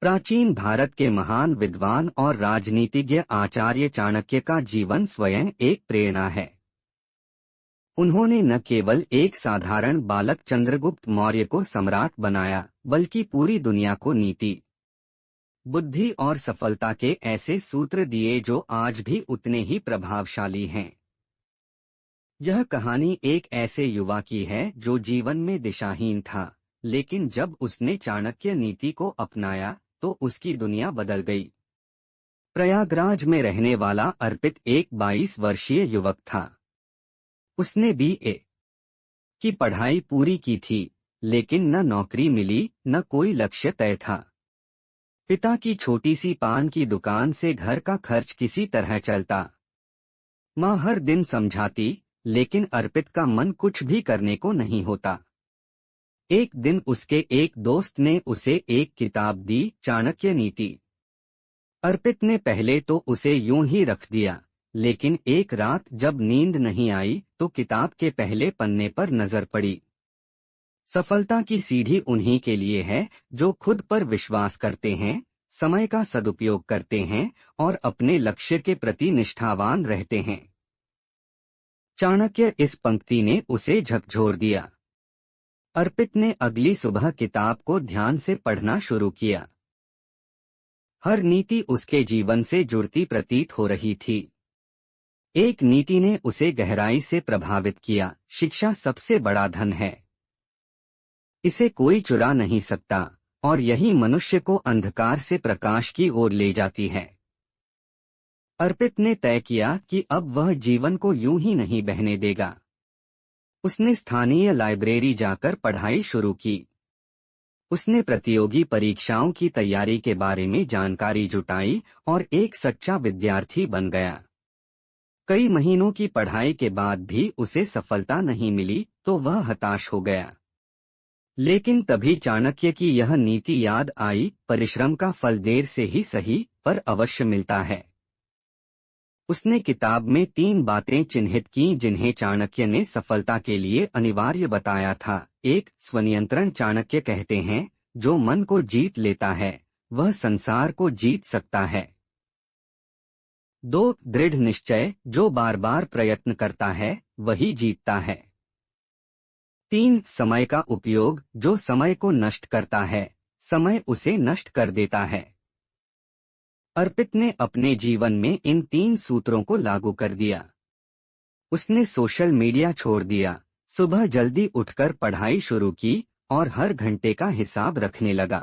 प्राचीन भारत के महान विद्वान और राजनीतिज्ञ आचार्य चाणक्य का जीवन स्वयं एक प्रेरणा है। उन्होंने न केवल एक साधारण बालक चंद्रगुप्त मौर्य को सम्राट बनाया, बल्कि पूरी दुनिया को नीति, बुद्धि और सफलता के ऐसे सूत्र दिए जो आज भी उतने ही प्रभावशाली हैं। यह कहानी एक ऐसे युवा की है जो जीवन में दिशाहीन था, लेकिन जब उसने चाणक्य नीति को अपनाया तो उसकी दुनिया बदल गई। प्रयागराज में रहने वाला अर्पित एक 22 वर्षीय युवक था। उसने BA की पढ़ाई पूरी की थी, लेकिन न नौकरी मिली न कोई लक्ष्य तय था। पिता की छोटी सी पान की दुकान से घर का खर्च किसी तरह चलता। माँ हर दिन समझाती, लेकिन अर्पित का मन कुछ भी करने को नहीं होता। एक दिन उसके एक दोस्त ने उसे एक किताब दी, चाणक्य नीति। अर्पित ने पहले तो उसे यूं ही रख दिया, लेकिन एक रात जब नींद नहीं आई तो किताब के पहले पन्ने पर नजर पड़ी। सफलता की सीढ़ी उन्हीं के लिए है जो खुद पर विश्वास करते हैं, समय का सदुपयोग करते हैं और अपने लक्ष्य के प्रति निष्ठावान रहते हैं। चाणक्य इस पंक्ति ने उसे झकझोर दिया। अर्पित ने अगली सुबह किताब को ध्यान से पढ़ना शुरू किया। हर नीति उसके जीवन से जुड़ती प्रतीत हो रही थी। एक नीति ने उसे गहराई से प्रभावित किया, शिक्षा सबसे बड़ा धन है, इसे कोई चुरा नहीं सकता, और यही मनुष्य को अंधकार से प्रकाश की ओर ले जाती है। अर्पित ने तय किया कि अब वह जीवन को यूं ही नहीं बहने देगा। उसने स्थानीय लाइब्रेरी जाकर पढ़ाई शुरू की। उसने प्रतियोगी परीक्षाओं की तैयारी के बारे में जानकारी जुटाई और एक सच्चा विद्यार्थी बन गया। कई महीनों की पढ़ाई के बाद भी उसे सफलता नहीं मिली तो वह हताश हो गया। लेकिन तभी चाणक्य की यह नीति याद आई, परिश्रम का फल देर से ही सही पर अवश्य मिलता है। उसने किताब में 3 बातें चिन्हित की जिन्हें चाणक्य ने सफलता के लिए अनिवार्य बताया था। 1. स्वनियंत्रण। चाणक्य कहते हैं, जो मन को जीत लेता है वह संसार को जीत सकता है। 2. दृढ़ निश्चय। जो बार बार प्रयत्न करता है वही जीतता है। 3. समय का उपयोग। जो समय को नष्ट करता है समय उसे नष्ट कर देता है। अर्पित ने अपने जीवन में इन 3 सूत्रों को लागू कर दिया। उसने सोशल मीडिया छोड़ दिया, सुबह जल्दी उठकर पढ़ाई शुरू की और हर घंटे का हिसाब रखने लगा।